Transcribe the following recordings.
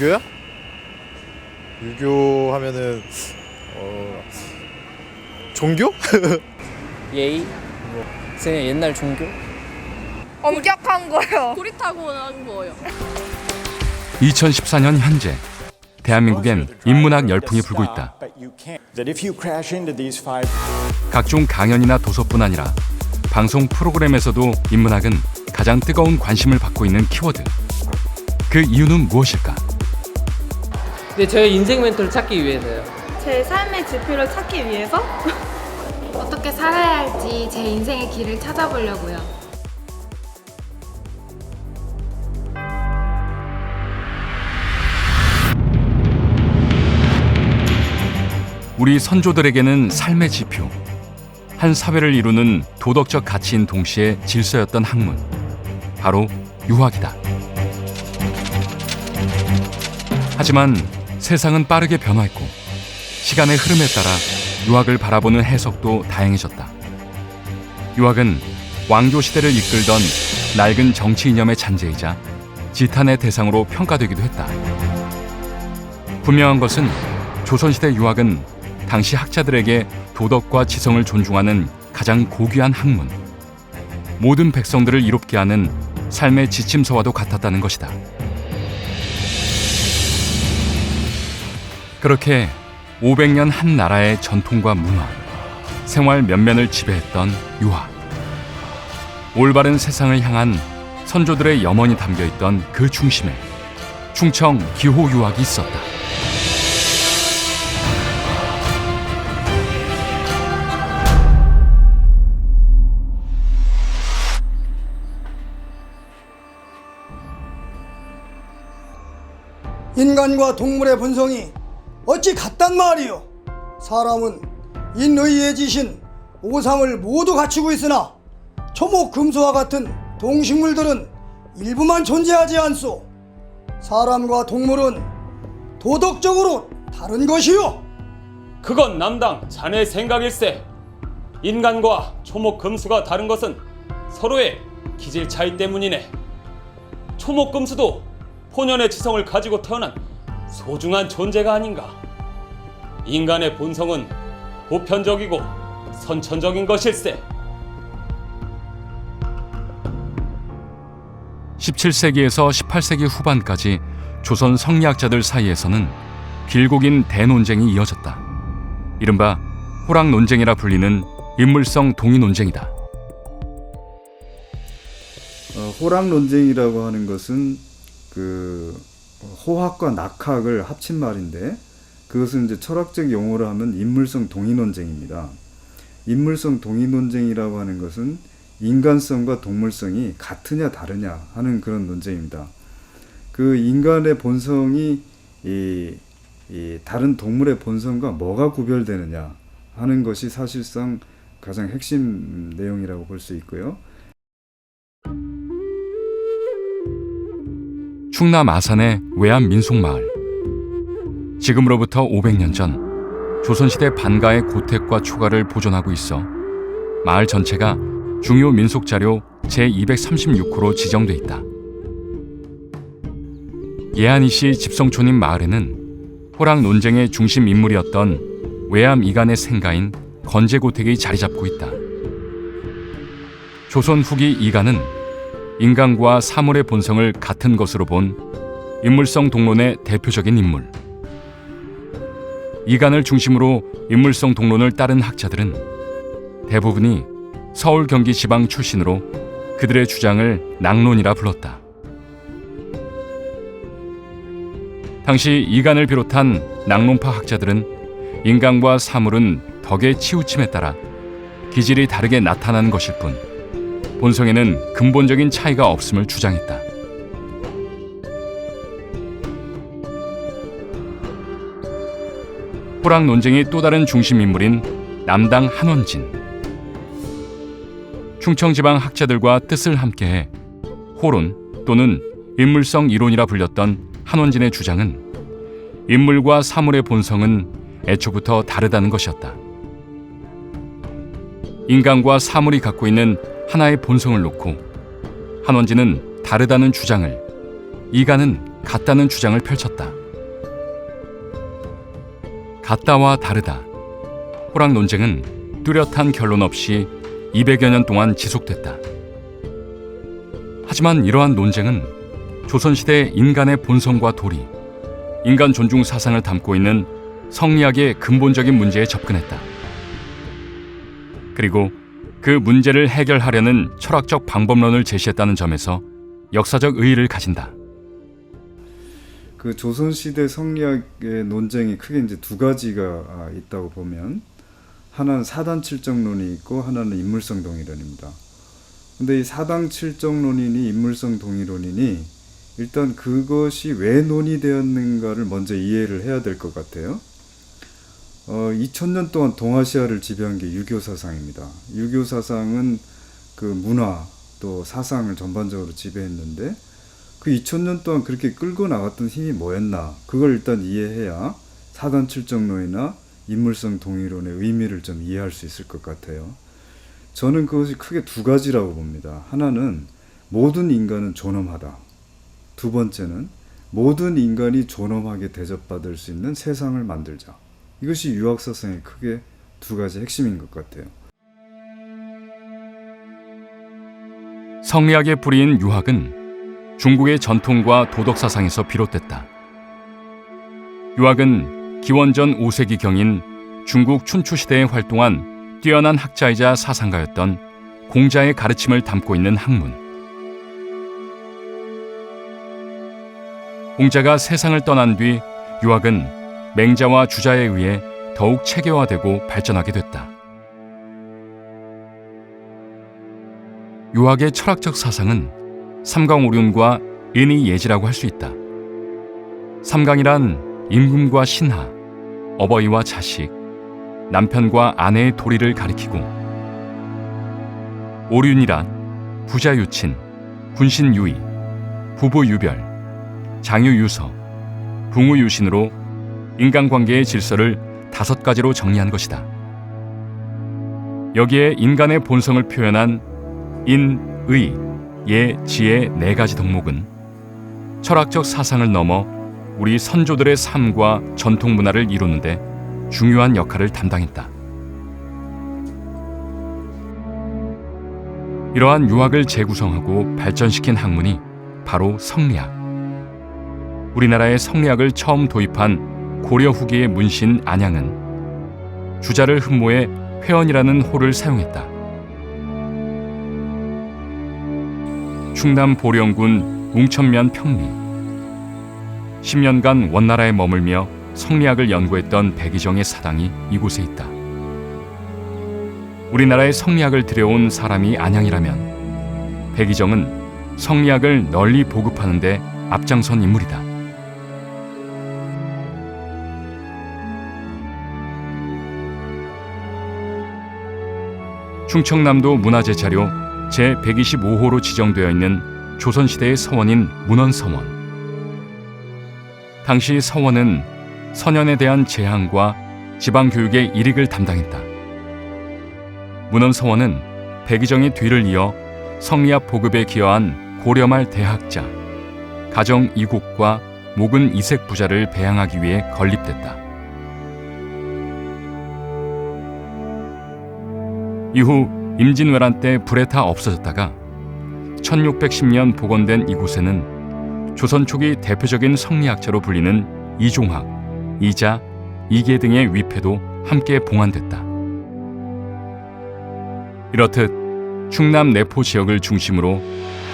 유교야? 유교 하면은 종교? 예의? 그냥 옛날 종교? 엄격한 거요. 고리타고난 거요. 2014년 현재 대한민국엔 인문학 열풍이 불고 있다. 각종 강연이나 도서뿐 아니라 방송 프로그램에서도 인문학은 가장 뜨거운 관심을 받고 있는 키워드. 그 이유는 무엇일까? 근데 저의 인생 멘토를 찾기 위해서요. 제 삶의 지표를 찾기 위해서 어떻게 살아야 할지 제 인생의 길을 찾아보려고요. 우리 선조들에게는 삶의 지표, 한 사회를 이루는 도덕적 가치인 동시에 질서였던 학문, 바로 유학이다. 하지만 세상은 빠르게 변화했고 시간의 흐름에 따라 유학을 바라보는 해석도 다양해졌다. 유학은 왕조 시대를 이끌던 낡은 정치 이념의 잔재이자 지탄의 대상으로 평가되기도 했다. 분명한 것은 조선시대 유학은 당시 학자들에게 도덕과 지성을 존중하는 가장 고귀한 학문, 모든 백성들을 이롭게 하는 삶의 지침서와도 같았다는 것이다. 그렇게 500년 한 나라의 전통과 문화, 생활 면면을 지배했던 유학. 올바른 세상을 향한 선조들의 염원이 담겨있던 그 중심에 충청 기호 유학이 있었다. 인간과 동물의 본성이 어찌 같단 말이오. 사람은 인의의 지신 오상을 모두 갖추고 있으나 초목 금수와 같은 동식물들은 일부만 존재하지 않소. 사람과 동물은 도덕적으로 다른 것이오. 그건 남당 자네 생각일세. 인간과 초목 금수가 다른 것은 서로의 기질 차이 때문이네. 초목 금수도 본연의 지성을 가지고 태어난 소중한 존재가 아닌가. 인간의 본성은 보편적이고 선천적인 것일세. 17세기에서 18세기 후반까지 조선 성리학자들 사이에서는 길고 긴 대논쟁이 이어졌다. 이른바 호락 논쟁이라 불리는 인물성 동의 논쟁이다. 호락 논쟁이라고 하는 것은 호학과 낙학을 합친 말인데, 그것은 이제 철학적 용어로 하면 인물성 동의 논쟁입니다. 인물성 동의 논쟁이라고 하는 것은 인간성과 동물성이 같으냐 다르냐 하는 그런 논쟁입니다. 그 인간의 본성이 이 다른 동물의 본성과 뭐가 구별되느냐 하는 것이 사실상 가장 핵심 내용이라고 볼 수 있고요. 충남 아산의 외암 민속마을. 지금으로부터 500년 전 조선시대 반가의 고택과 초가를 보존하고 있어 마을 전체가 중요 민속자료 제236호로 지정돼 있다. 예안이시 집성촌인 마을에는 호락 논쟁의 중심 인물이었던 외암 이간의 생가인 건제고택이 자리 잡고 있다. 조선 후기 이간은 인간과 사물의 본성을 같은 것으로 본 인물성 동론의 대표적인 인물. 이간을 중심으로 인물성 동론을 따른 학자들은 대부분이 서울 경기 지방 출신으로 그들의 주장을 낙론이라 불렀다. 당시 이간을 비롯한 낙론파 학자들은 인간과 사물은 덕의 치우침에 따라 기질이 다르게 나타나는 것일 뿐 본성에는 근본적인 차이가 없음을 주장했다. 호락 논쟁의 또 다른 중심 인물인 남당 한원진. 충청지방 학자들과 뜻을 함께해 호론 또는 인물성 이론이라 불렸던 한원진의 주장은 인물과 사물의 본성은 애초부터 다르다는 것이었다. 인간과 사물이 갖고 있는 하나의 본성을 놓고 한원진은 다르다는 주장을, 이간은 같다는 주장을 펼쳤다. 같다와 다르다. 호락 논쟁은 뚜렷한 결론 없이 200여 년 동안 지속됐다. 하지만 이러한 논쟁은 조선시대 인간의 본성과 도리, 인간 존중 사상을 담고 있는 성리학의 근본적인 문제에 접근했다. 그리고 그 문제를 해결하려는 철학적 방법론을 제시했다는 점에서 역사적 의의를 가진다. 그 조선시대 성리학의 논쟁이 크게 이제 두 가지가 있다고 보면, 하나는 사단칠정론이 있고 하나는 인물성 동의론입니다. 근데 이 사단칠정론이니 인물성 동의론이니 일단 그것이 왜 논의되었는가를 먼저 이해를 해야 될 것 같아요. 2000년 동안 동아시아를 지배한 게 유교 사상입니다. 유교 사상은 그 문화 또 사상을 전반적으로 지배했는데, 그 2000년 동안 그렇게 끌고 나갔던 힘이 뭐였나, 그걸 일단 이해해야 사단칠정론이나 인물성 동의론의 의미를 좀 이해할 수 있을 것 같아요. 저는 그것이 크게 두 가지라고 봅니다. 하나는 모든 인간은 존엄하다. 두 번째는 모든 인간이 존엄하게 대접받을 수 있는 세상을 만들자. 이것이 유학사상의 크게 두 가지 핵심인 것 같아요. 성리학의 뿌리인 유학은 중국의 전통과 도덕사상에서 비롯됐다. 유학은 기원전 5세기경인 중국 춘추시대에 활동한 뛰어난 학자이자 사상가였던 공자의 가르침을 담고 있는 학문. 공자가 세상을 떠난 뒤 유학은 맹자와 주자에 의해 더욱 체계화되고 발전하게 됐다. 유학의 철학적 사상은 삼강오륜과 인의예지라고 할 수 있다. 삼강이란 임금과 신하, 어버이와 자식, 남편과 아내의 도리를 가리키고, 오륜이란 부자유친, 군신유의, 부부유별, 장유유서, 붕우유신으로 인간관계의 질서를 5가지로 정리한 것이다. 여기에 인간의 본성을 표현한 인, 의, 예, 지의 4가지 덕목은 철학적 사상을 넘어 우리 선조들의 삶과 전통 문화를 이루는데 중요한 역할을 담당했다. 이러한 유학을 재구성하고 발전시킨 학문이 바로 성리학. 우리나라의 성리학을 처음 도입한 고려 후기의 문신 안양은 주자를 흠모해 회원이라는 호를 사용했다. 충남 보령군 웅천면 평리. 10년간 원나라에 머물며 성리학을 연구했던 백이정의 사당이 이곳에 있다. 우리나라의 성리학을 들여온 사람이 안양이라면 백이정은 성리학을 널리 보급하는 데 앞장선 인물이다. 충청남도 문화재자료 제125호로 지정되어 있는 조선시대의 서원인 문헌서원. 당시 서원은 선연에 대한 제한과 지방교육의 일익을 담당했다. 문헌서원은 백이정의 뒤를 이어 성리학 보급에 기여한 고려말 대학자, 가정 이국과 목은 이색 부자를 배양하기 위해 건립됐다. 이후 임진왜란 때 불에 타 없어졌다가 1610년 복원된 이곳에는 조선 초기 대표적인 성리학자로 불리는 이종학, 이자, 이계 등의 위패도 함께 봉안됐다. 이렇듯 충남 내포 지역을 중심으로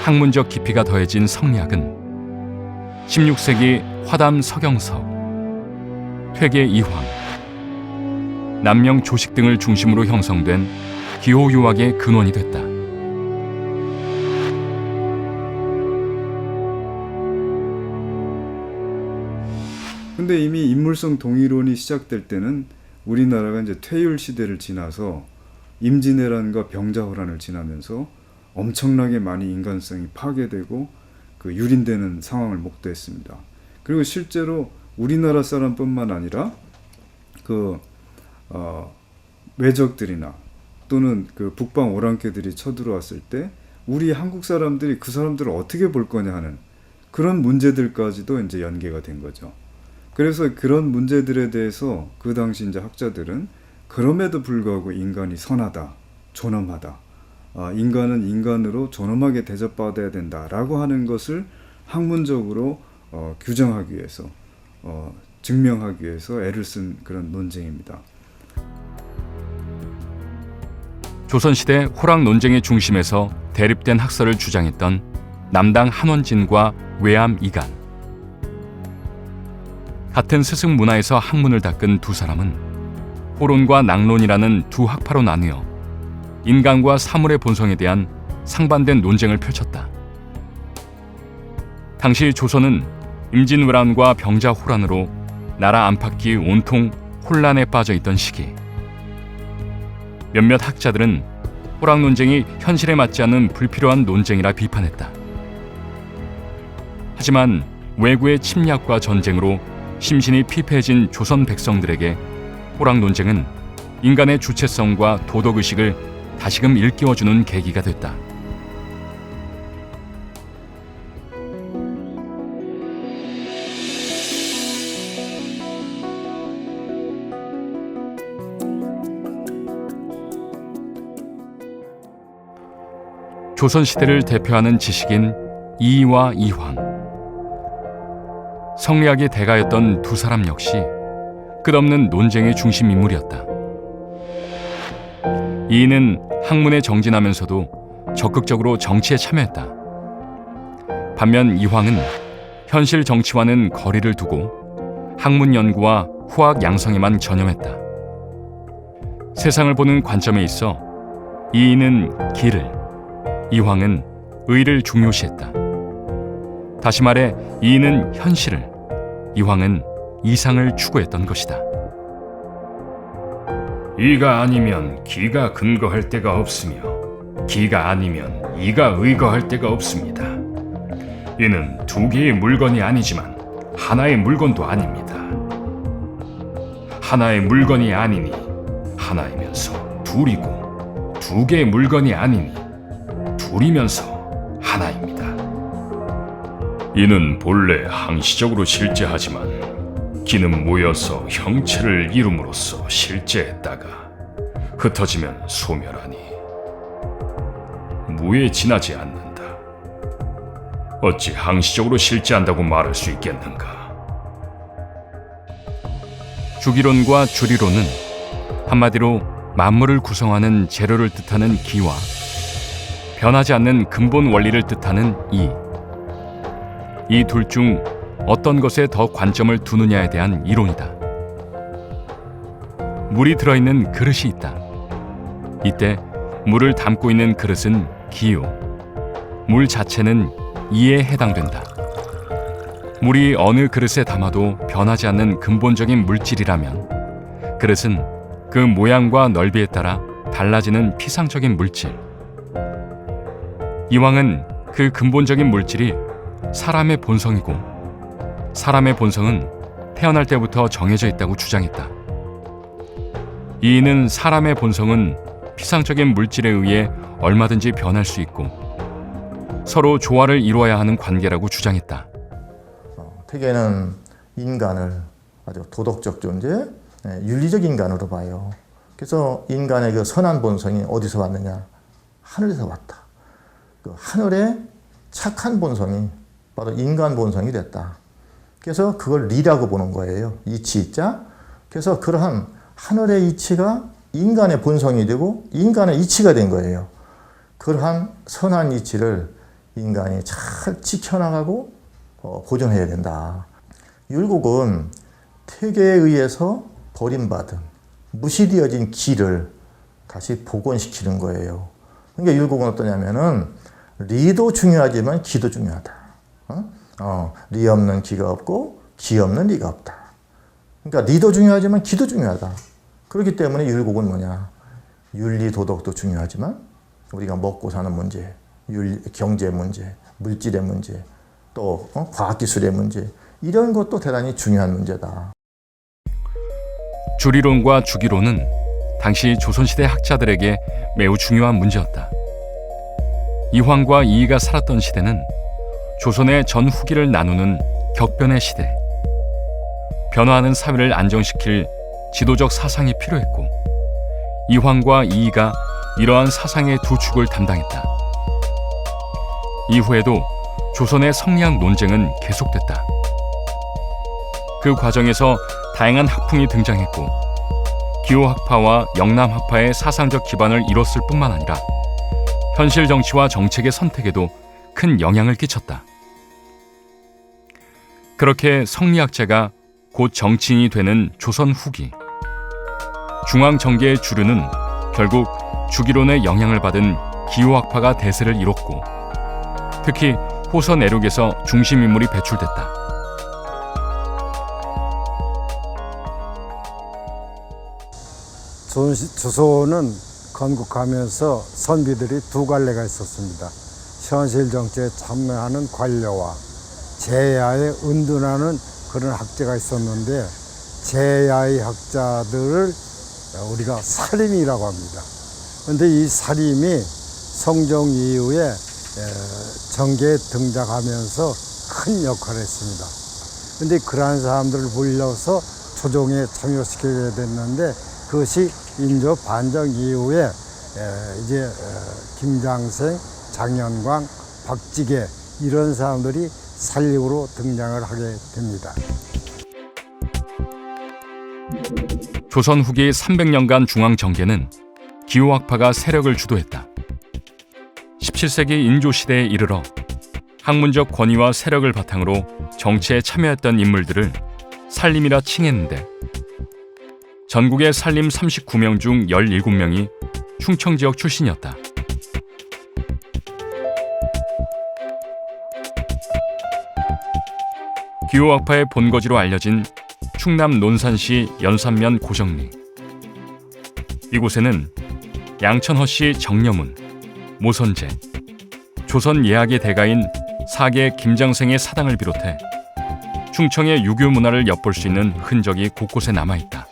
학문적 깊이가 더해진 성리학은 16세기 화담 서경석, 퇴계 이황, 남명 조식 등을 중심으로 형성된 기호유학의 근원이 됐다. 근데 이미 인물성 동의론이 시작될 때는 우리나라가 이제 퇴율 시대를 지나서 임진왜란과 병자호란을 지나면서 엄청나게 많이 인간성이 파괴되고 그 유린되는 상황을 목도했습니다. 그리고 실제로 우리나라 사람뿐만 아니라 그 외적들이나 또는 그 북방 오랑캐들이 쳐들어왔을 때 우리 한국 사람들이 그 사람들을 어떻게 볼 거냐 하는 그런 문제들까지도 이제 연계가 된 거죠. 그래서 그런 문제들에 대해서 그 당시 이제 학자들은 그럼에도 불구하고 인간이 선하다, 존엄하다, 인간은 인간으로 존엄하게 대접받아야 된다라고 하는 것을 학문적으로 규정하기 위해서, 증명하기 위해서 애를 쓴 그런 논쟁입니다. 조선시대 호락 논쟁의 중심에서 대립된 학설을 주장했던 남당 한원진과 외암 이간. 같은 스승 문화에서 학문을 닦은 두 사람은 호론과 낭론이라는 두 학파로 나뉘어 인간과 사물의 본성에 대한 상반된 논쟁을 펼쳤다. 당시 조선은 임진왜란과 병자호란으로 나라 안팎이 온통 혼란에 빠져 있던 시기. 몇몇 학자들은 호락 논쟁이 현실에 맞지 않는 불필요한 논쟁이라 비판했다. 하지만 외구의 침략과 전쟁으로 심신이 피폐해진 조선 백성들에게 호락 논쟁은 인간의 주체성과 도덕의식을 다시금 일깨워주는 계기가 됐다. 조선시대를 대표하는 지식인 이이와 이황. 성리학의 대가였던 두 사람 역시 끝없는 논쟁의 중심 인물이었다. 이이는 학문에 정진하면서도 적극적으로 정치에 참여했다. 반면 이황은 현실 정치와는 거리를 두고 학문 연구와 후학 양성에만 전념했다. 세상을 보는 관점에 있어 이이는 길을, 이황은 의를 중요시했다. 다시 말해 이이는 현실을, 이황은 이상을 추구했던 것이다. 이가 아니면 기가 근거할 데가 없으며 기가 아니면 이가 의거할 데가 없습니다. 이는 두 개의 물건이 아니지만 하나의 물건도 아닙니다. 하나의 물건이 아니니 하나이면서 둘이고 두 개의 물건이 아니니 둘이면서 하나입니다. 이는 본래 항시적으로 실제하지만 기는 모여서 형체를 이룸으로써 실제했다가 흩어지면 소멸하니 무에 지나지 않는다. 어찌 항시적으로 실제한다고 말할 수 있겠는가? 주기론과 주리론은 한마디로 만물을 구성하는 재료를 뜻하는 기와 변하지 않는 근본 원리를 뜻하는 이 둘 중 어떤 것에 더 관점을 두느냐에 대한 이론이다. 물이 들어있는 그릇이 있다. 이때 물을 담고 있는 그릇은 기요, 물 자체는 이에 해당된다. 물이 어느 그릇에 담아도 변하지 않는 근본적인 물질이라면 그릇은 그 모양과 넓이에 따라 달라지는 피상적인 물질. 이황은 그 근본적인 물질이 사람의 본성이고 사람의 본성은 태어날 때부터 정해져 있다고 주장했다. 이는 사람의 본성은 피상적인 물질에 의해 얼마든지 변할 수 있고 서로 조화를 이루어야 하는 관계라고 주장했다. 퇴계는 인간을 아주 도덕적 존재, 윤리적 인간으로 봐요. 그래서 인간의 그 선한 본성이 어디서 왔느냐? 하늘에서 왔다. 그 하늘의 착한 본성이 바로 인간 본성이 됐다. 그래서 그걸 리라고 보는 거예요. 이치자. 그래서 그러한 하늘의 이치가 인간의 본성이 되고 인간의 이치가 된 거예요. 그러한 선한 이치를 인간이 잘 지켜나가고 보존해야 된다. 율곡은 퇴계에 의해서 버림받은 무시되어진 기를 다시 복원시키는 거예요. 그러니까 율곡은 어떠냐면은 리도 중요하지만 기도 중요하다. 리 없는 기가 없고 기 없는 리가 없다. 그러니까 리도 중요하지만 기도 중요하다. 그렇기 때문에 율곡은 뭐냐? 윤리 도덕도 중요하지만 우리가 먹고 사는 문제, 경제 문제, 물질의 문제, 또 과학기술의 문제, 이런 것도 대단히 중요한 문제다. 주리론과 주기론은 당시 조선시대 학자들에게 매우 중요한 문제였다. 이황과 이이가 살았던 시대는 조선의 전 후기를 나누는 격변의 시대. 변화하는 사회를 안정시킬 지도적 사상이 필요했고 이황과 이이가 이러한 사상의 두 축을 담당했다. 이후에도 조선의 성리학 논쟁은 계속됐다. 그 과정에서 다양한 학풍이 등장했고 기호학파와 영남학파의 사상적 기반을 이뤘을 뿐만 아니라 현실 정치와 정책의 선택에도 큰 영향을 끼쳤다. 그렇게 성리학자가 곧 정치인이 되는 조선 후기. 중앙 정계의 주류는 결국 주기론의 영향을 받은 기호학파가 대세를 이뤘고 특히 호서 내륙에서 중심 인물이 배출됐다. 조선은 건국하면서 선비들이 두 갈래가 있었습니다. 현실 정치에 참여하는 관료와 제야에 은둔하는 그런 학자가 있었는데 제야의 학자들을 우리가 사림이라고 합니다. 그런데 이 사림이 성종 이후에 정계에 등장하면서 큰 역할을 했습니다. 그런데 그러한 사람들을 불러서 조정에 참여시켜야 됐는데 그것이 인조 반정 이후에 이제 김장생, 장현광, 박지계 이런 사람들이 살림으로 등장을 하게 됩니다. 조선 후기 300년간 중앙 정계는 기호학파가 세력을 주도했다. 17세기 인조 시대에 이르러 학문적 권위와 세력을 바탕으로 정치에 참여했던 인물들을 살림이라 칭했는데 전국의 살림 39명 중 17명이 충청 지역 출신이었다. 기호학파의 본거지로 알려진 충남 논산시 연산면 고정리. 이곳에는 양천허씨 정려문, 모선제, 조선 예학의 대가인 사계 김장생의 사당을 비롯해 충청의 유교 문화를 엿볼 수 있는 흔적이 곳곳에 남아있다.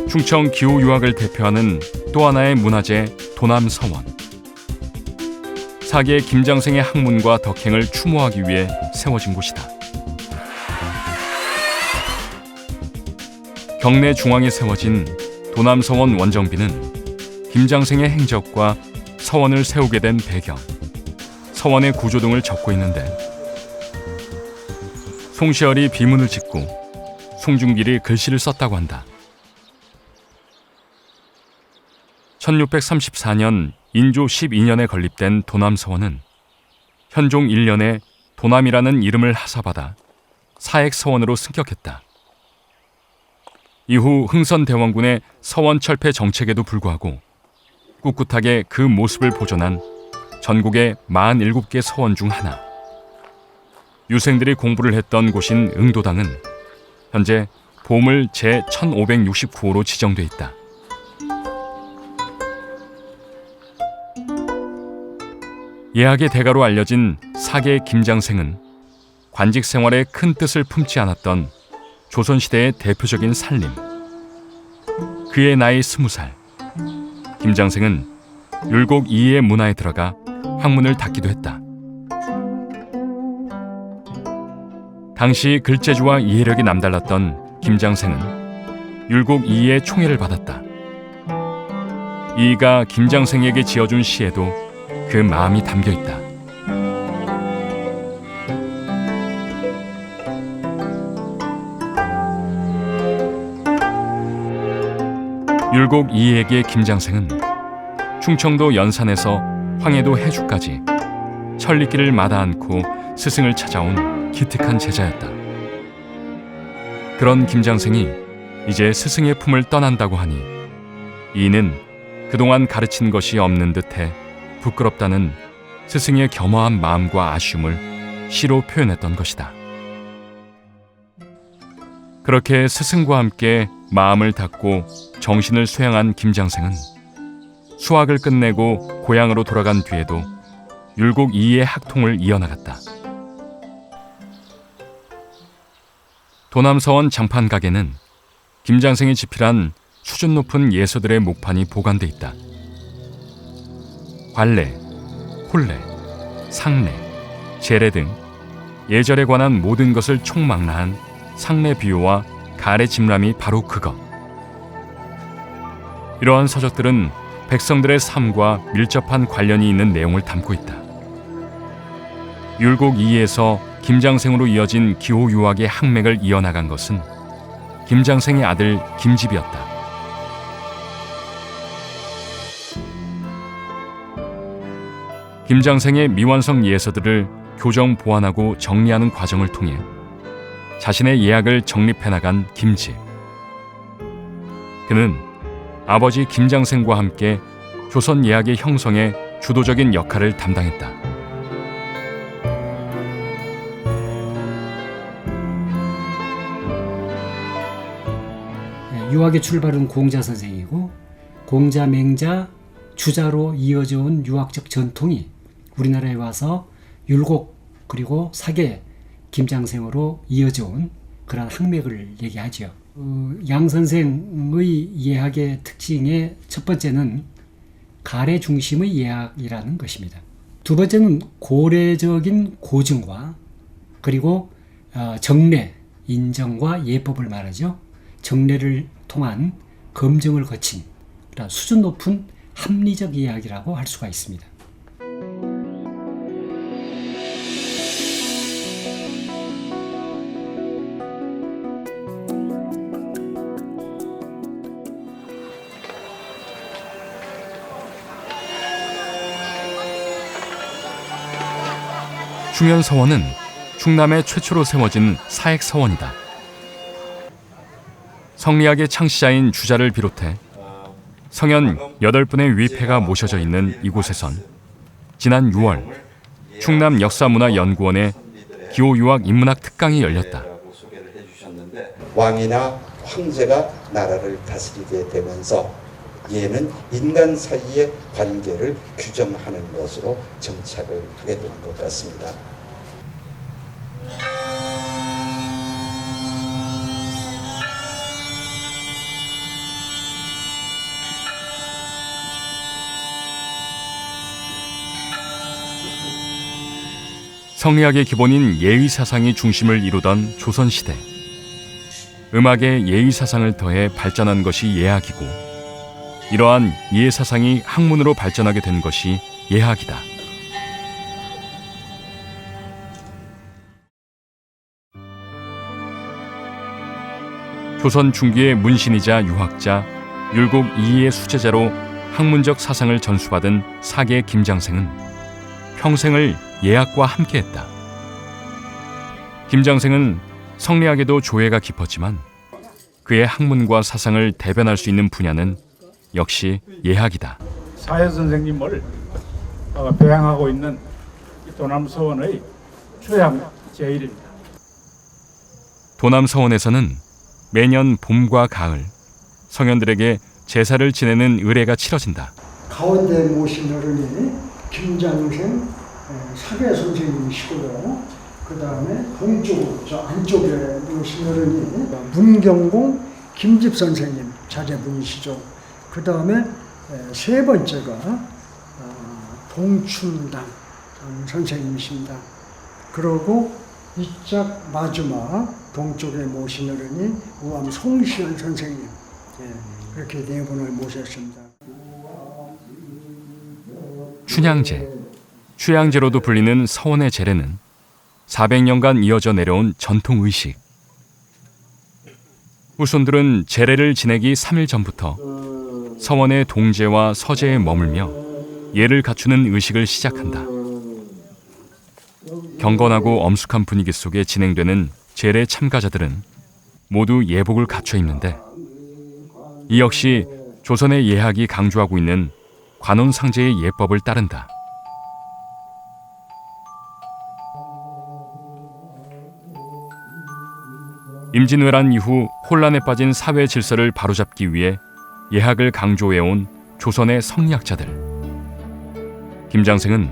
충청 기호유학을 대표하는 또 하나의 문화재 도남서원. 사계 김장생의 학문과 덕행을 추모하기 위해 세워진 곳이다. 경내 중앙에 세워진 도남서원 원정비는 김장생의 행적과 서원을 세우게 된 배경, 서원의 구조 등을 적고 있는데 송시열이 비문을 짓고 송중길이 글씨를 썼다고 한다. 1634년 인조 12년에 건립된 도남서원은 현종 1년에 도남이라는 이름을 하사받아 사액서원으로 승격했다. 이후 흥선대원군의 서원 철폐 정책에도 불구하고 꿋꿋하게 그 모습을 보존한 전국의 47개 서원 중 하나. 유생들이 공부를 했던 곳인 응도당은 현재 보물 제1569호로 지정돼 있다. 예학의 대가로 알려진 사계 김장생은 관직 생활에 큰 뜻을 품지 않았던 조선시대의 대표적인 살림. 그의 나이 20살. 김장생은 율곡 이의의 문화에 들어가 학문을 닦기도 했다. 당시 글재주와 이해력이 남달랐던 김장생은 율곡 이의의 총애를 받았다. 이의가 김장생에게 지어준 시에도 그 마음이 담겨 있다. 율곡 이의에게 김장생은 충청도 연산에서 황해도 해주까지 천리길을 마다 않고 스승을 찾아온 기특한 제자였다. 그런 김장생이 이제 스승의 품을 떠난다고 하니 이는 그동안 가르친 것이 없는 듯해 부끄럽다는 스승의 겸허한 마음과 아쉬움을 시로 표현했던 것이다. 그렇게 스승과 함께 마음을 닫고 정신을 수양한 김장생은 수학을 끝내고 고향으로 돌아간 뒤에도 율곡 이이의 학통을 이어나갔다. 도남서원 장판 가게는 김장생이 집필한 수준 높은 예서들의 목판이 보관돼 있다. 관례, 혼례, 상례, 제례 등 예절에 관한 모든 것을 총망라한 상례 비유와 가래 집람이 바로 그것. 이러한 서적들은 백성들의 삶과 밀접한 관련이 있는 내용을 담고 있다. 율곡 이이에서 김장생으로 이어진 기호 유학의 항맥을 이어나간 것은 김장생의 아들 김집이었다. 김장생의 미완성 예서들을 교정 보완하고 정리하는 과정을 통해 자신의 예학을 정립해 나간 김집. 그는 아버지 김장생과 함께 조선 예학의 형성에 주도적인 역할을 담당했다. 유학의 출발은 공자 선생이고 공자, 맹자, 주자로 이어져 온 유학적 전통이 우리나라에 와서 율곡 그리고 사계, 김장생으로 이어져 온 그런 학맥을 얘기하죠. 양 선생의 예학의 특징의 첫 번째는 가래 중심의 예학이라는 것입니다. 두 번째는 고래적인 고증과 그리고 정례, 인정과 예법을 말하죠. 정례를 통한 검증을 거친 수준 높은 합리적 예학이라고 할 수가 있습니다. 충현서원은 충남에 최초로 세워진 사액서원이다. 성리학의 창시자인 주자를 비롯해 성현 8분의 위패가 모셔져 있는 이곳에선 지난 6월 충남 역사문화연구원의 기호유학 인문학 특강이 열렸다. 왕이나 황제가 나라를 다스리게 되면서 얘는 인간 사이의 관계를 규정하는 것으로 정착을 하게 된 것 같습니다. 성리학의 기본인 예의사상이 중심을 이루던 조선시대. 음악에 예의사상을 더해 발전한 것이 예학이고 이러한 예사상이 학문으로 발전하게 된 것이 예학이다. 조선 중기의 문신이자 유학자 율곡 이이의 수제자로 학문적 사상을 전수받은 사계 김장생은 평생을 예학과 함께했다. 김장생은 성리학에도 조예가 깊었지만 그의 학문과 사상을 대변할 수 있는 분야는 역시 예학이다. 사회 선생님을 배양하고 있는 도남서원의 주양 제일입니다. 도남서원에서는 매년 봄과 가을 성현들에게 제사를 지내는 의례가 치러진다. 가운데 모신 어른이 김장생 사계 선생님이시고요. 그 다음에 동쪽 저 안쪽에 모신 어른이 문경공 김집 선생님 자제분이시죠. 그 다음에 세 번째가 동춘당 선생님이십니다. 그리고 이짝 마지막 동쪽에 모신 어른이 우암 송시현 선생님, 그렇게 네 분을 모셨습니다. 춘향제, 취향제로도 불리는 서원의 제례는 400년간 이어져 내려온 전통 의식. 후손들은 제례를 지내기 3일 전부터 서원의 동제와 서제에 머물며 예를 갖추는 의식을 시작한다. 경건하고 엄숙한 분위기 속에 진행되는 제례 참가자들은 모두 예복을 갖춰 입는데 이 역시 조선의 예학이 강조하고 있는 관혼상제의 예법을 따른다. 임진왜란 이후 혼란에 빠진 사회 질서를 바로잡기 위해 예학을 강조해온 조선의 성리학자들. 김장생은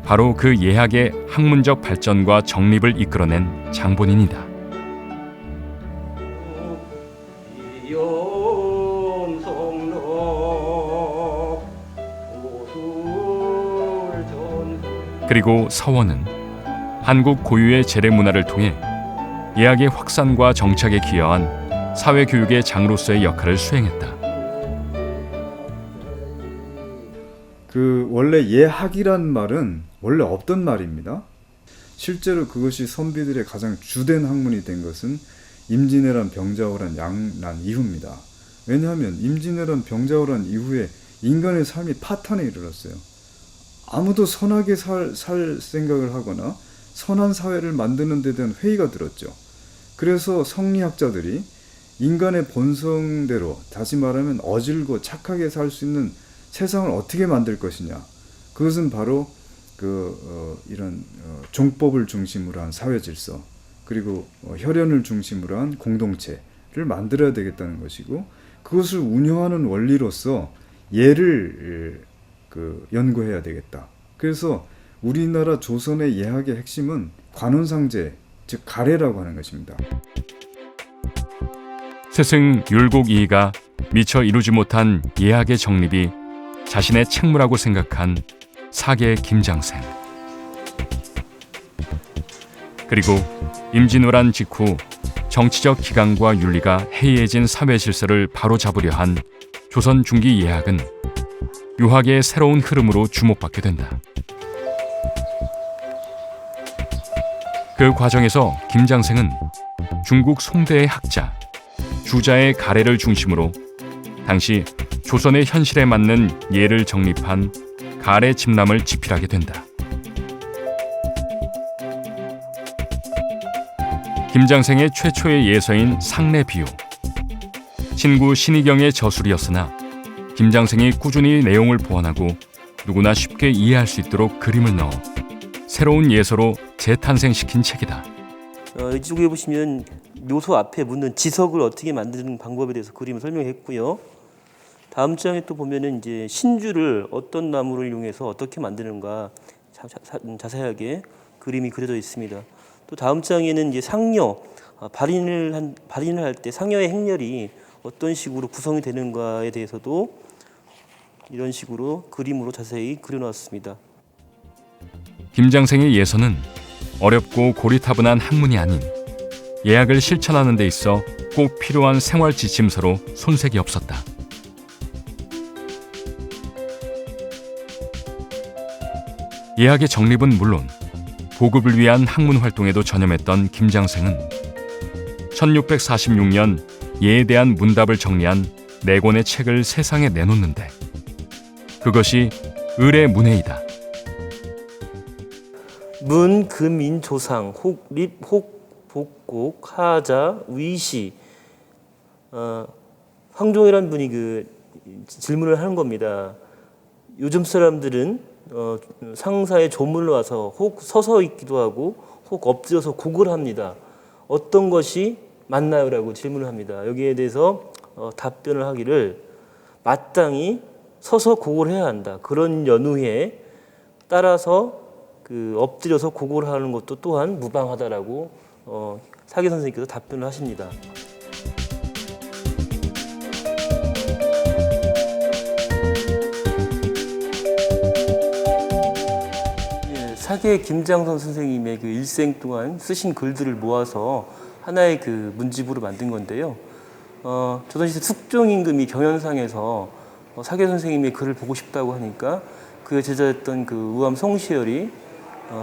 바로 그 예학의 학문적 발전과 정립을 이끌어낸 장본인이다. 그리고 서원은 한국 고유의 재래 문화를 통해 예학의 확산과 정착에 기여한 사회교육의 장으로서의 역할을 수행했다. 그 원래 예학이란 말은 원래 없던 말입니다. 실제로 그것이 선비들의 가장 주된 학문이 된 것은 임진왜란 병자호란 양난 이후입니다. 왜냐하면 임진왜란 병자호란 이후에 인간의 삶이 파탄에 이르렀어요. 아무도 선하게 살 생각을 하거나 선한 사회를 만드는 데 대한 회의가 들었죠. 그래서 성리학자들이 인간의 본성대로, 다시 말하면 어질고 착하게 살 수 있는 세상을 어떻게 만들 것이냐, 그것은 바로 이런 종법을 중심으로 한 사회 질서, 그리고 혈연을 중심으로 한 공동체를 만들어야 되겠다는 것이고, 그것을 운영하는 원리로서 예를 연구해야 되겠다. 그래서 우리나라 조선의 예학의 핵심은 관원상제, 즉 가례라고 하는 것입니다. 스승 율곡이이가 미처 이루지 못한 예학의 정립이 자신의 책무라고 생각한 사계 김장생. 그리고 임진왜란 직후 정치적 기강과 윤리가 해이해진 사회 질서를 바로잡으려 한 조선 중기 예학은 유학의 새로운 흐름으로 주목받게 된다. 그 과정에서 김장생은 중국 송대의 학자, 주자의 가례를 중심으로 당시 조선의 현실에 맞는 예를 정립한 가례 집람을 집필하게 된다. 김장생의 최초의 예서인 상례비유, 친구 신의경의 저술이었으나 김장생이 꾸준히 내용을 보완하고 누구나 쉽게 이해할 수 있도록 그림을 넣어 새로운 예서로 재탄생시킨 책이다. 이쪽에 보시면 묘소 앞에 묻는 지석을 어떻게 만드는 방법에 대해서 그림을 설명했고요. 다음 장에 또 보면은 이제 신주를 어떤 나무를 이용해서 어떻게 만드는가 자세하게 그림이 그려져 있습니다. 또 다음 장에는 이제 상녀, 발인을 할 때 상녀의 행렬이 어떤 식으로 구성이 되는가에 대해서도 이런 식으로 그림으로 자세히 그려놨습니다. 김장생의 예서는 어렵고 고리타분한 학문이 아닌 예학을 실천하는 데 있어 꼭 필요한 생활 지침서로 손색이 없었다. 예학의 정립은 물론 보급을 위한 학문 활동에도 전념했던 김장생은 1646년 예에 대한 문답을 정리한 4권의 책을 세상에 내놓는데 그것이 을의 문해이다. 문, 금, 인, 조상, 혹, 립, 혹, 복곡, 하자, 위시. 황종이라는 분이 질문을 하는 겁니다. 요즘 사람들은 상사의 조문을 와서 혹 서서 읽기도 하고 혹 엎드려서 곡을 합니다. 어떤 것이 맞나요? 라고 질문을 합니다. 여기에 대해서 답변을 하기를 마땅히 서서 곡을 해야 한다. 그런 연후에 따라서 엎드려서 곡을 하는 것도 또한 무방하다라고 사계 선생님께서 답변을 하십니다. 사계 김장선 선생님의 일생 동안 쓰신 글들을 모아서 하나의 문집으로 만든 건데요. 조선시대 숙종 임금이 경연상에서 사계 선생님의 글을 보고 싶다고 하니까 그의 제자였던 우암 송시열이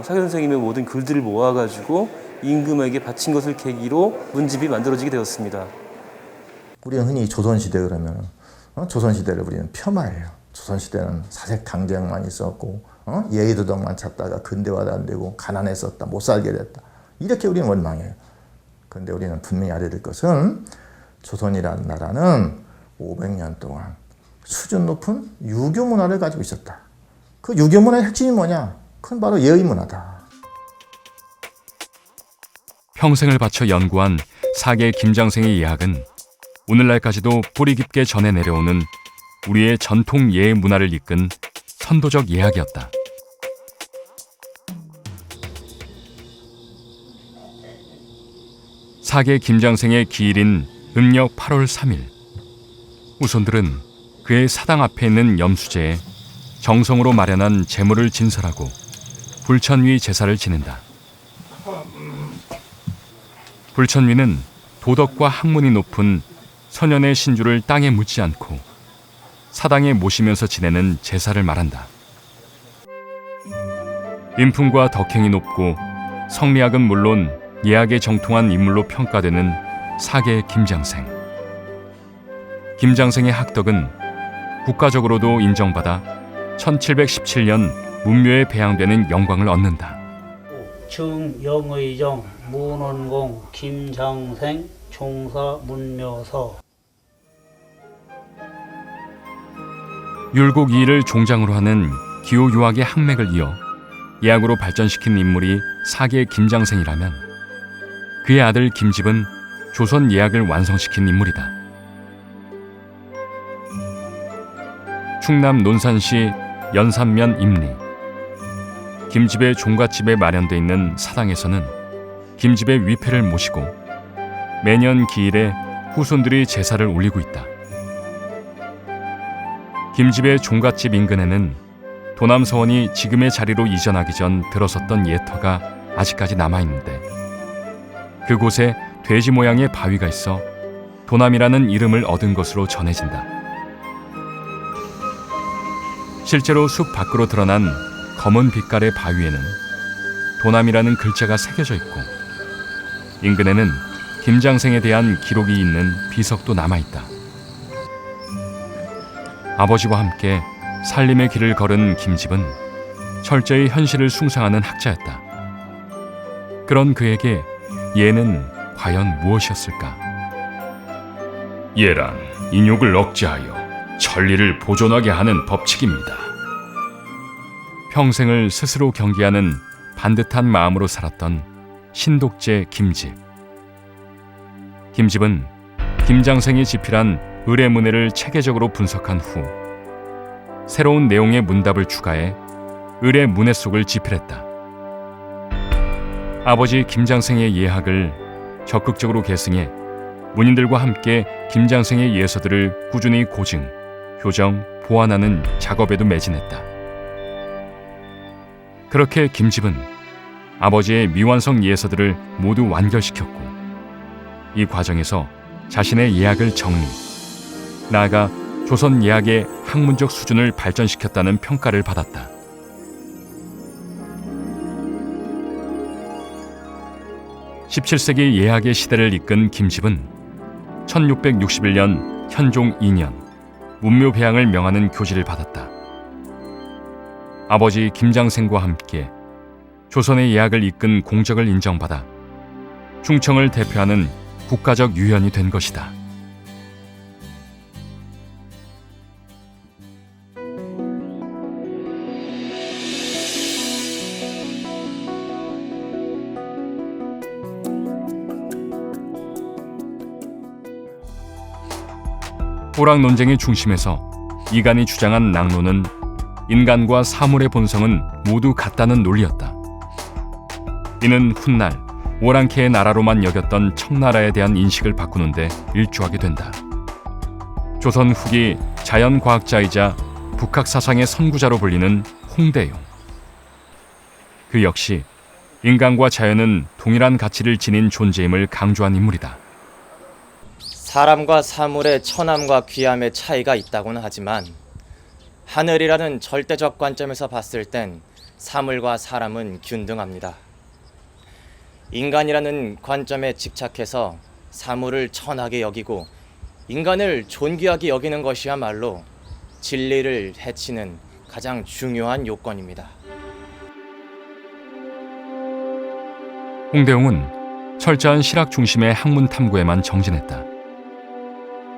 사계 선생님의 모든 글들을 모아가지고 임금에게 바친 것을 계기로 문집이 만들어지게 되었습니다. 우리는 흔히 조선시대 그러면 조선시대를 우리는 폄하해요. 조선시대는 사색 강쟁만 있었고 예의도덕만 찾다가 근대화도 안 되고 가난했었다, 못 살게 됐다. 이렇게 우리는 원망해요. 그런데 우리는 분명히 알아야 될 것은 조선이라는 나라는 500년 동안 수준 높은 유교 문화를 가지고 있었다. 그 유교 문화의 핵심이 뭐냐? 그건 바로 예의 문화다. 평생을 바쳐 연구한 사계 김장생의 예학은 오늘날까지도 뿌리 깊게 전해 내려오는 우리의 전통 예의 문화를 이끈 선도적 예학이었다. 사계 김장생의 기일인 음력 8월 3일, 후손들은 그의 사당 앞에 있는 염수제에 정성으로 마련한 제물을 진설하고 불천위 제사를 지낸다. 불천위는 도덕과 학문이 높은 선현의 신주를 땅에 묻지 않고 사당에 모시면서 지내는 제사를 말한다. 인품과 덕행이 높고 성리학은 물론 예학에 정통한 인물로 평가되는 사계 김장생. 김장생의 학덕은 국가적으로도 인정받아 1717년 문묘에 배양되는 영광을 얻는다. 증영의정 문원공 김장생 총사 문묘서. 율곡 이일을 종장으로 하는 기호유학의 학맥을 이어 예학으로 발전시킨 인물이 사계 김장생이라면 그의 아들 김집은 조선 예학을 완성시킨 인물이다. 충남 논산시 연산면 임리. 김집의 종갓집에 마련돼 있는 사당에서는 김집의 위패를 모시고 매년 기일에 후손들이 제사를 올리고 있다. 김집의 종갓집 인근에는 도남서원이 지금의 자리로 이전하기 전 들어섰던 예터가 아직까지 남아있는데 그곳에 돼지 모양의 바위가 있어 도남이라는 이름을 얻은 것으로 전해진다. 실제로 숲 밖으로 드러난 검은 빛깔의 바위에는 도남이라는 글자가 새겨져 있고 인근에는 김장생에 대한 기록이 있는 비석도 남아있다. 아버지와 함께 살림의 길을 걸은 김집은 철저히 현실을 숭상하는 학자였다. 그런 그에게 예는 과연 무엇이었을까? 예란 인욕을 억제하여 천리를 보존하게 하는 법칙입니다. 평생을 스스로 경계하는 반듯한 마음으로 살았던 신독제 김집. 김집은 김장생이 집필한 의례문해를 체계적으로 분석한 후 새로운 내용의 문답을 추가해 의례문해 속을 집필했다. 아버지 김장생의 예학을 적극적으로 계승해 문인들과 함께 김장생의 예서들을 꾸준히 고증, 교정, 보완하는 작업에도 매진했다. 그렇게 김집은 아버지의 미완성 예서들을 모두 완결시켰고 이 과정에서 자신의 예학을 정리, 나아가 조선 예학의 학문적 수준을 발전시켰다는 평가를 받았다. (17세기) 예학의 시대를 이끈 김집은 1661년 현종 2년 문묘 배양을 명하는 교지를 받았다. 아버지 김장생과 함께 조선의 예학을 이끈 공적을 인정받아 충청을 대표하는 국가적 유현이 된 것이다. 호락 논쟁의 중심에서 이간이 주장한 낙론은 인간과 사물의 본성은 모두 같다는 논리였다. 이는 훗날 오랑캐의 나라로만 여겼던 청나라에 대한 인식을 바꾸는데 일조하게 된다. 조선 후기 자연과학자이자 북학사상의 선구자로 불리는 홍대용. 그 역시 인간과 자연은 동일한 가치를 지닌 존재임을 강조한 인물이다. 사람과 사물의 천함과 귀함의 차이가 있다고는 하지만 하늘이라는 절대적 관점에서 봤을 땐 사물과 사람은 균등합니다. 인간이라는 관점에 집착해서 사물을 천하게 여기고 인간을 존귀하게 여기는 것이야말로 진리를 해치는 가장 중요한 요건입니다. 홍대용은 철저한 실학 중심의 학문 탐구에만 정진했다.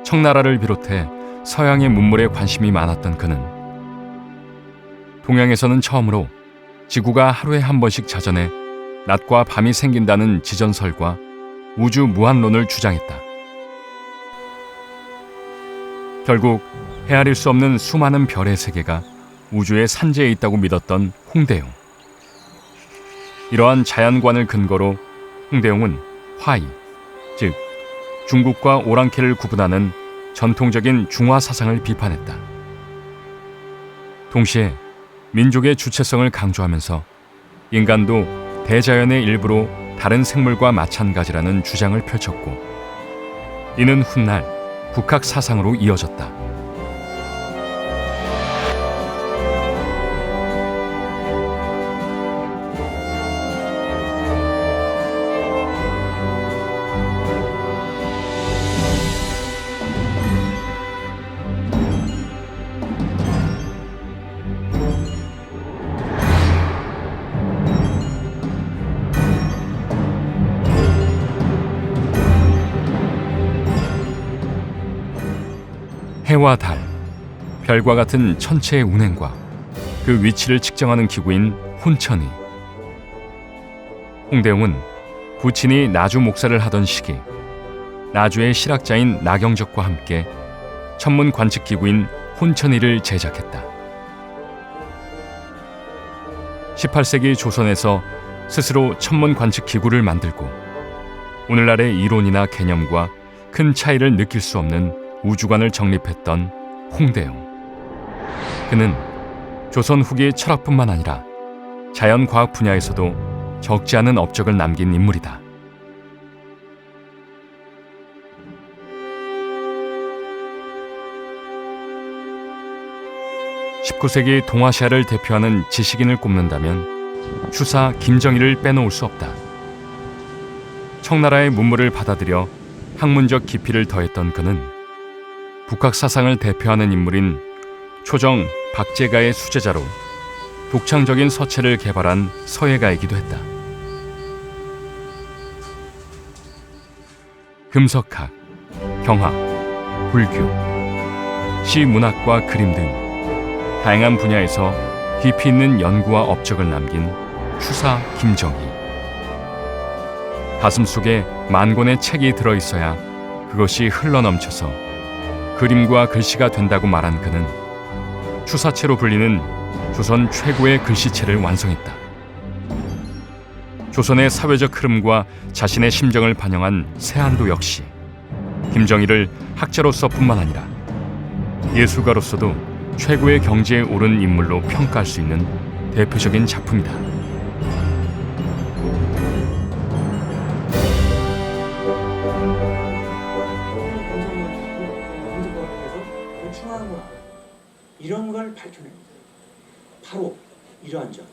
청나라를 비롯해 서양의 문물에 관심이 많았던 그는 동양에서는 처음으로 지구가 하루에 한 번씩 자전해 낮과 밤이 생긴다는 지전설과 우주 무한론을 주장했다. 결국 헤아릴 수 없는 수많은 별의 세계가 우주의 산재에 있다고 믿었던 홍대용. 이러한 자연관을 근거로 홍대용은 화이, 즉 중국과 오랑캐를 구분하는 전통적인 중화 사상을 비판했다. 동시에 민족의 주체성을 강조하면서 인간도 대자연의 일부로 다른 생물과 마찬가지라는 주장을 펼쳤고, 이는 훗날 북학 사상으로 이어졌다. 해와 달, 별과 같은 천체의 운행과 그 위치를 측정하는 기구인 혼천이. 홍대용은 부친이 나주 목사를 하던 시기 나주의 실학자인 나경적과 함께 천문 관측 기구인 혼천이를 제작했다. 18세기 조선에서 스스로 천문 관측 기구를 만들고 오늘날의 이론이나 개념과 큰 차이를 느낄 수 없는 우주관을 정립했던 홍대용. 그는 조선 후기 철학뿐만 아니라 자연과학 분야에서도 적지 않은 업적을 남긴 인물이다. 19세기 동아시아를 대표하는 지식인을 꼽는다면 추사 김정일을 빼놓을 수 없다. 청나라의 문물을 받아들여 학문적 깊이를 더했던 그는 북학 사상을 대표하는 인물인 초정 박제가의 수제자로 독창적인 서체를 개발한 서예가이기도 했다. 금석학, 경학, 불교, 시문학과 그림 등 다양한 분야에서 깊이 있는 연구와 업적을 남긴 추사 김정희. 가슴속에 만 권의 책이 들어있어야 그것이 흘러넘쳐서 그림과 글씨가 된다고 말한 그는 추사체로 불리는 조선 최고의 글씨체를 완성했다. 조선의 사회적 흐름과 자신의 심정을 반영한 세안도 역시 김정일을 학자로서뿐만 아니라 예술가로서도 최고의 경지에 오른 인물로 평가할 수 있는 대표적인 작품이다. 이런 걸 밝혀냅니다. 바로 이러한 점.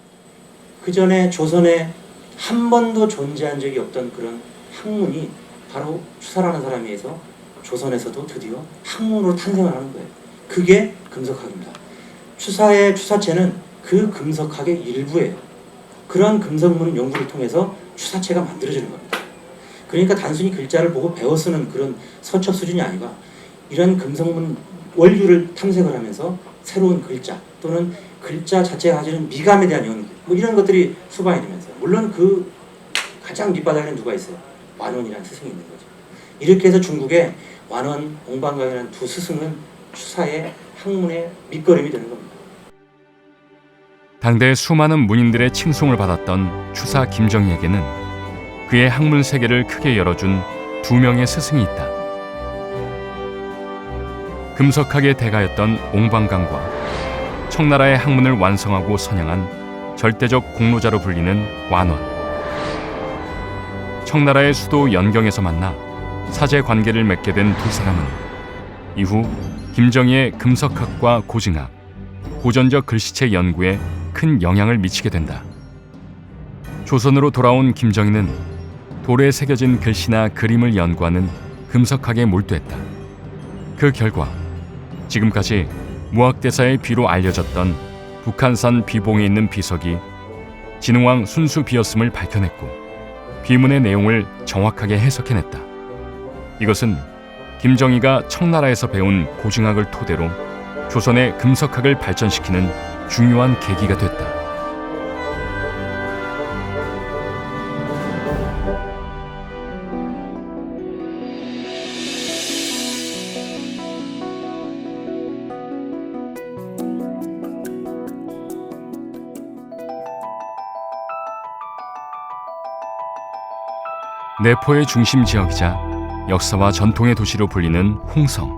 그 전에 조선에 한 번도 존재한 적이 없던 그런 학문이 바로 추사라는 사람에 의해서 조선에서도 드디어 학문으로 탄생을 하는 거예요. 그게 금석학입니다. 추사의 추사체는 그 금석학의 일부예요. 그런 금석문 연구를 통해서 추사체가 만들어지는 겁니다. 그러니까 단순히 글자를 보고 배워 쓰는 그런 서첩 수준이 아니라 이런 금석문 원류를 탐색을 하면서 새로운 글자 또는 글자 자체가 가지는 미감에 대한 연구 뭐 이런 것들이 수반이 되면서 물론 그 가장 밑바닥에는 누가 있어요? 완원이라는 스승이 있는 거죠. 이렇게 해서 중국의 완원, 옹방강이라는 두 스승은 추사의 학문의 밑거름이 되는 겁니다. 당대 수많은 문인들의 칭송을 받았던 추사 김정희에게는 그의 학문 세계를 크게 열어준 두 명의 스승이 있다. 금석학의 대가였던 옹방강과 청나라의 학문을 완성하고 선양한 절대적 공로자로 불리는 완원. 청나라의 수도 연경에서 만나 사제 관계를 맺게 된 두 사람은 이후 김정희의 금석학과 고증학, 고전적 글씨체 연구에 큰 영향을 미치게 된다. 조선으로 돌아온 김정희는 돌에 새겨진 글씨나 그림을 연구하는 금석학에 몰두했다. 그 결과 지금까지 무학대사의 비로 알려졌던 북한산 비봉에 있는 비석이 진흥왕 순수 비였음을 밝혀냈고 비문의 내용을 정확하게 해석해냈다. 이것은 김정희가 청나라에서 배운 고증학을 토대로 조선의 금석학을 발전시키는 중요한 계기가 됐다. 내포의 중심 지역이자 역사와 전통의 도시로 불리는 홍성.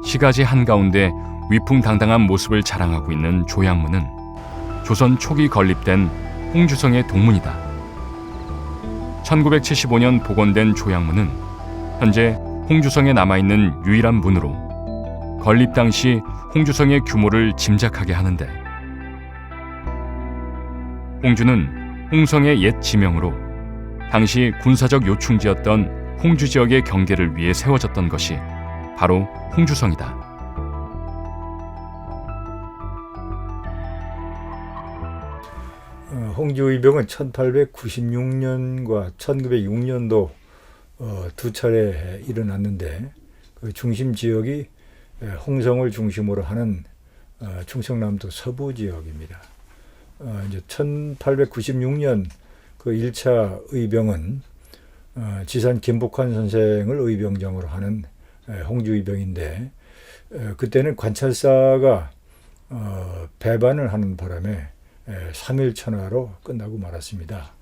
시가지 한가운데 위풍당당한 모습을 자랑하고 있는 조양문은 조선 초기 건립된 홍주성의 동문이다. 1975년 복원된 조양문은 현재 홍주성에 남아있는 유일한 문으로 건립 당시 홍주성의 규모를 짐작하게 하는데, 홍주는 홍성의 옛 지명으로 당시 군사적 요충지였던 홍주 지역의 경계를 위해 세워졌던 것이 바로 홍주성이다. 홍주의병은 1896년과 1906년도 두 차례 일어났는데, 그 중심 지역이 홍성을 중심으로 하는 충청남도 서부 지역입니다. 이제 1896년 그 1차 의병은 지산 김복환 선생을 의병장으로 하는 홍주의병인데, 그때는 관찰사가 배반을 하는 바람에 3일 천하로 끝나고 말았습니다.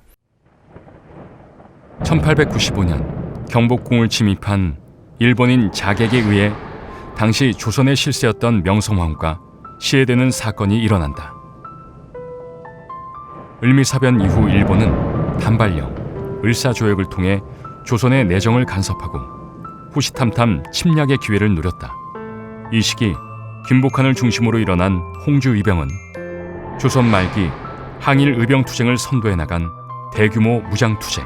1895년 경복궁을 침입한 일본인 자객에 의해 당시 조선의 실세였던 명성황후가 시해되는 사건이 일어난다. 을미사변 이후 일본은 단발령, 을사조약을 통해 조선의 내정을 간섭하고 호시탐탐 침략의 기회를 누렸다. 이 시기 김복환을 중심으로 일어난 홍주의병은 조선 말기 항일 의병투쟁을 선도해 나간 대규모 무장투쟁,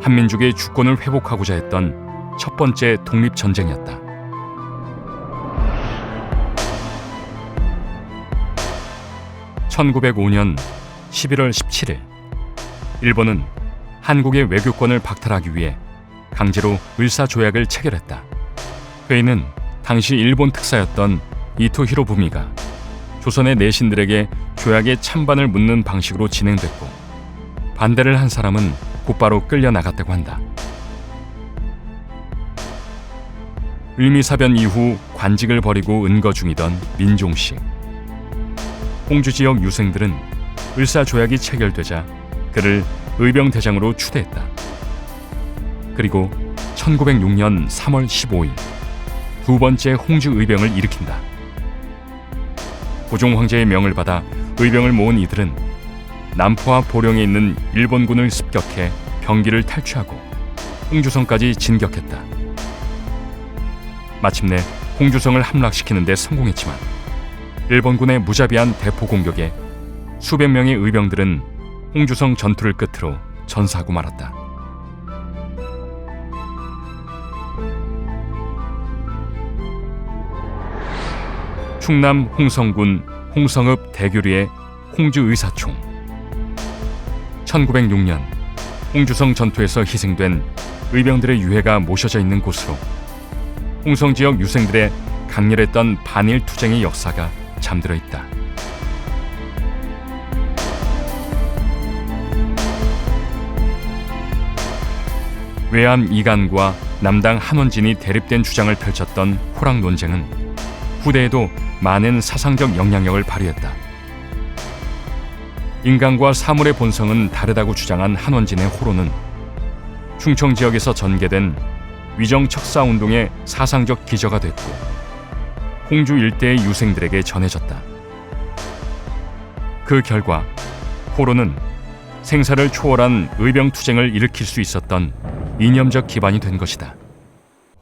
한민족의 주권을 회복하고자 했던 첫 번째 독립전쟁이었다. (1905년 11월 17일) 일본은 한국의 외교권을 박탈하기 위해 강제로 을사조약을 체결했다. 회의는 당시 일본 특사였던 이토 히로부미가 조선의 내신들에게 조약의 찬반을 묻는 방식으로 진행됐고, 반대를 한 사람은 곧바로 끌려나갔다고 한다. 을미사변 이후 관직을 버리고 은거 중이던 민종씨. 홍주 지역 유생들은 을사조약이 체결되자 그를 의병대장으로 추대했다. 그리고 1906년 3월 15일 두 번째 홍주 의병을 일으킨다. 고종 황제의 명을 받아 의병을 모은 이들은 남포와 보령에 있는 일본군을 습격해 병기를 탈취하고 홍주성까지 진격했다. 마침내 홍주성을 함락시키는 데 성공했지만 일본군의 무자비한 대포 공격에 수백 명의 의병들은 홍주성 전투를 끝으로 전사하고 말았다. 충남 홍성군 홍성읍 대교리의 홍주의사총. 1906년 홍주성 전투에서 희생된 의병들의 유해가 모셔져 있는 곳으로 홍성 지역 유생들의 강렬했던 반일 투쟁의 역사가 잠들어 있다. 외암 이간과 남당 한원진이 대립된 주장을 펼쳤던 호랑 논쟁은 후대에도 많은 사상적 영향력을 발휘했다. 인간과 사물의 본성은 다르다고 주장한 한원진의 호로는 충청 지역에서 전개된 위정척사운동의 사상적 기저가 됐고 홍주 일대의 유생들에게 전해졌다. 그 결과 호로는 생사를 초월한 의병투쟁을 일으킬 수 있었던 이념적 기반이 된 것이다.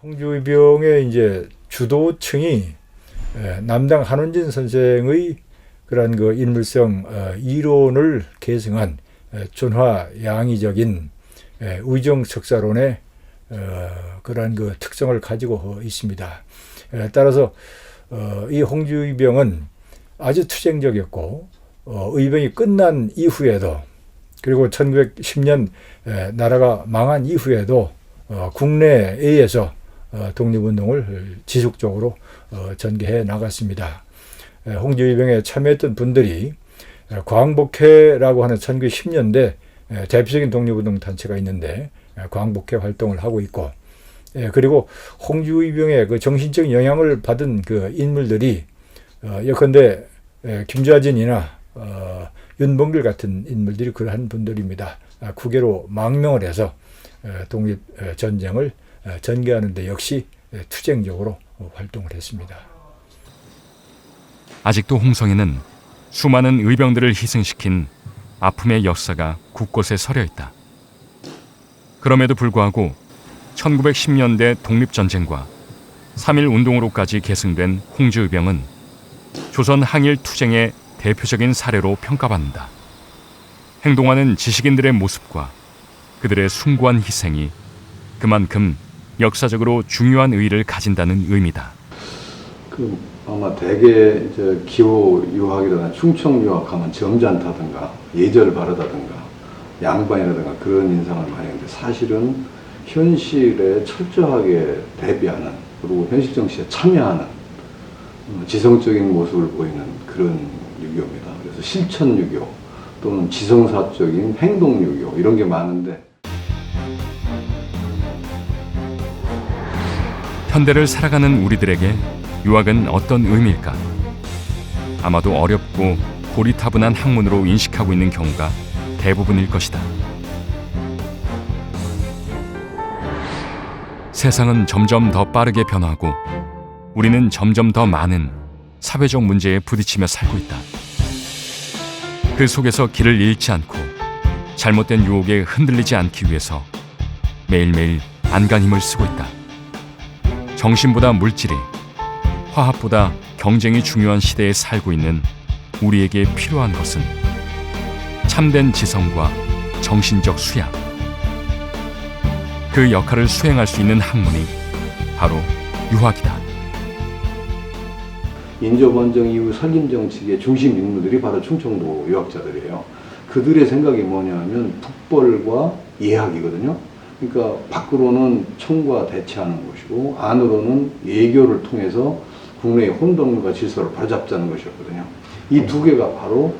홍주의병의 이제 주도층이 남당 한원진 선생의 그런 그 인물성 이론을 계승한 존화 양의적인 의정척사론의 그러한 그 특성을 가지고 있습니다. 따라서 이 홍주의병은 아주 투쟁적이었고 의병이 끝난 이후에도, 그리고 1910년 나라가 망한 이후에도 국내에서 독립운동을 지속적으로 전개해 나갔습니다. 홍주의병에 참여했던 분들이 광복회라고 하는 1910년대 대표적인 독립운동 단체가 있는데 광복회 활동을 하고 있고, 그리고 홍주의병의 그 정신적인 영향을 받은 그 인물들이 예컨대 김좌진이나 윤봉길 같은 인물들이 그러한 분들입니다. 국외로 망명을 해서 독립 전쟁을 전개하는 데 역시 투쟁적으로 활동을 했습니다. 아직도 홍성에는 수많은 의병들을 희생시킨 아픔의 역사가 곳곳에 서려 있다. 그럼에도 불구하고 1910년대 독립전쟁과 3.1 운동으로까지 계승된 홍주의병은 조선 항일 투쟁의 대표적인 사례로 평가받는다. 행동하는 지식인들의 모습과 그들의 숭고한 희생이 그만큼 역사적으로 중요한 의의를 가진다는 의미다. 아마 대개 기호 유학이라든가 충청 유학하면 점잖다든가 예절을 바르다든가 양반이라든가 그런 인상을 많이 하는데 사실은 현실에 철저하게 대비하는 그리고 현실 정치에 참여하는 지성적인 모습을 보이는 그런 유교입니다. 그래서 실천 유교 또는 지성사적인 행동 유교 이런 게 많은데 현대를 살아가는 우리들에게 유학은 어떤 의미일까? 아마도 어렵고 고리타분한 학문으로 인식하고 있는 경우가 대부분일 것이다. 세상은 점점 더 빠르게 변화하고 우리는 점점 더 많은 사회적 문제에 부딪히며 살고 있다. 그 속에서 길을 잃지 않고 잘못된 유혹에 흔들리지 않기 위해서 매일매일 안간힘을 쓰고 있다. 정신보다 물질이, 화합보다 경쟁이 중요한 시대에 살고 있는 우리에게 필요한 것은 참된 지성과 정신적 수양. 그 역할을 수행할 수 있는 학문이 바로 유학이다. 인조반정 이후 산림정책의 중심 인물들이 바로 충청도 유학자들이에요. 그들의 생각이 뭐냐면 북벌과 예학이거든요. 그러니까 밖으로는 청과 대치하는 것이고 안으로는 예교를 통해서 국내의 혼돈과 질서를 바로잡자는 것이었거든요. 이 두 개가 바로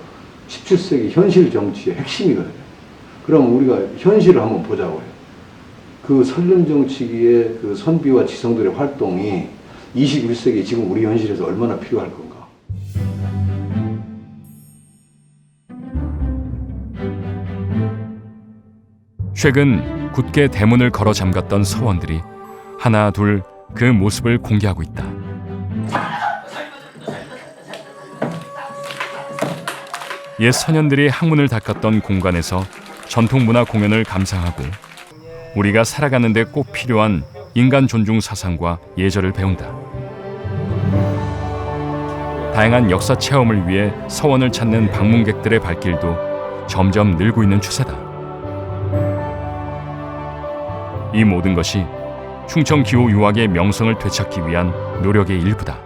17세기 현실 정치의 핵심이거든요. 그럼 우리가 현실을 한번 보자고요. 그 산림정치기의 그 선비와 지성들의 활동이 21세기 지금 우리 현실에서 얼마나 필요할 건가. 최근 굳게 대문을 걸어 잠갔던 서원들이 하나 둘 그 모습을 공개하고 있다. 옛 선현들이 학문을 닦았던 공간에서 전통문화 공연을 감상하고 우리가 살아가는 데 꼭 필요한 인간 존중 사상과 예절을 배운다. 다양한 역사 체험을 위해 서원을 찾는 방문객들의 발길도 점점 늘고 있는 추세다. 이 모든 것이 충청 기호 유학의 명성을 되찾기 위한 노력의 일부다.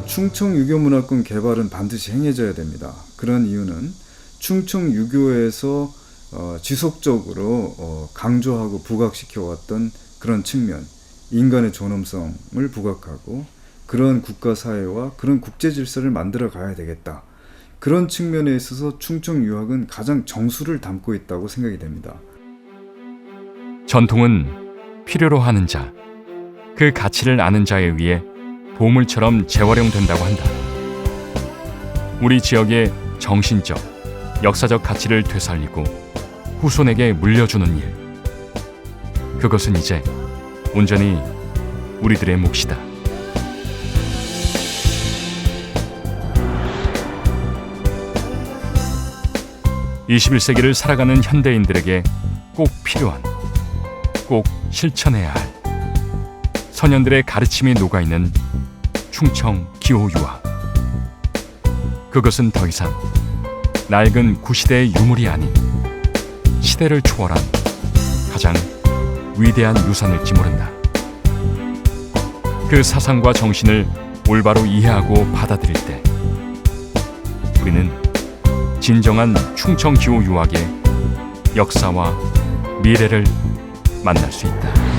충청 유교문화권 개발은 반드시 행해져야 됩니다. 그런 이유는 충청 유교에서 지속적으로 강조하고 부각시켜왔던 그런 측면, 인간의 존엄성을 부각하고 그런 국가 사회와 그런 국제 질서를 만들어 가야 되겠다. 그런 측면에 있어서 충청 유학은 가장 정수를 담고 있다고 생각이 됩니다. 전통은 필요로 하는 자, 그 가치를 아는 자에 의해 보물처럼 재활용된다고 한다. 우리 지역의 정신적, 역사적 가치를 되살리고 후손에게 물려주는 일. 그것은 이제 온전히 우리들의 몫이다. (21세기를) 살아가는 현대인들에게 꼭 필요한, 꼭 실천해야 할 선현들의 가르침이 녹아있는 충청 기호 유학. 그것은 더 이상 낡은 구시대의 유물이 아닌 시대를 초월한 가장 위대한 유산일지 모른다. 그 사상과 정신을 올바로 이해하고 받아들일 때 우리는 진정한 충청 기호 유학의 역사와 미래를 만날 수 있다.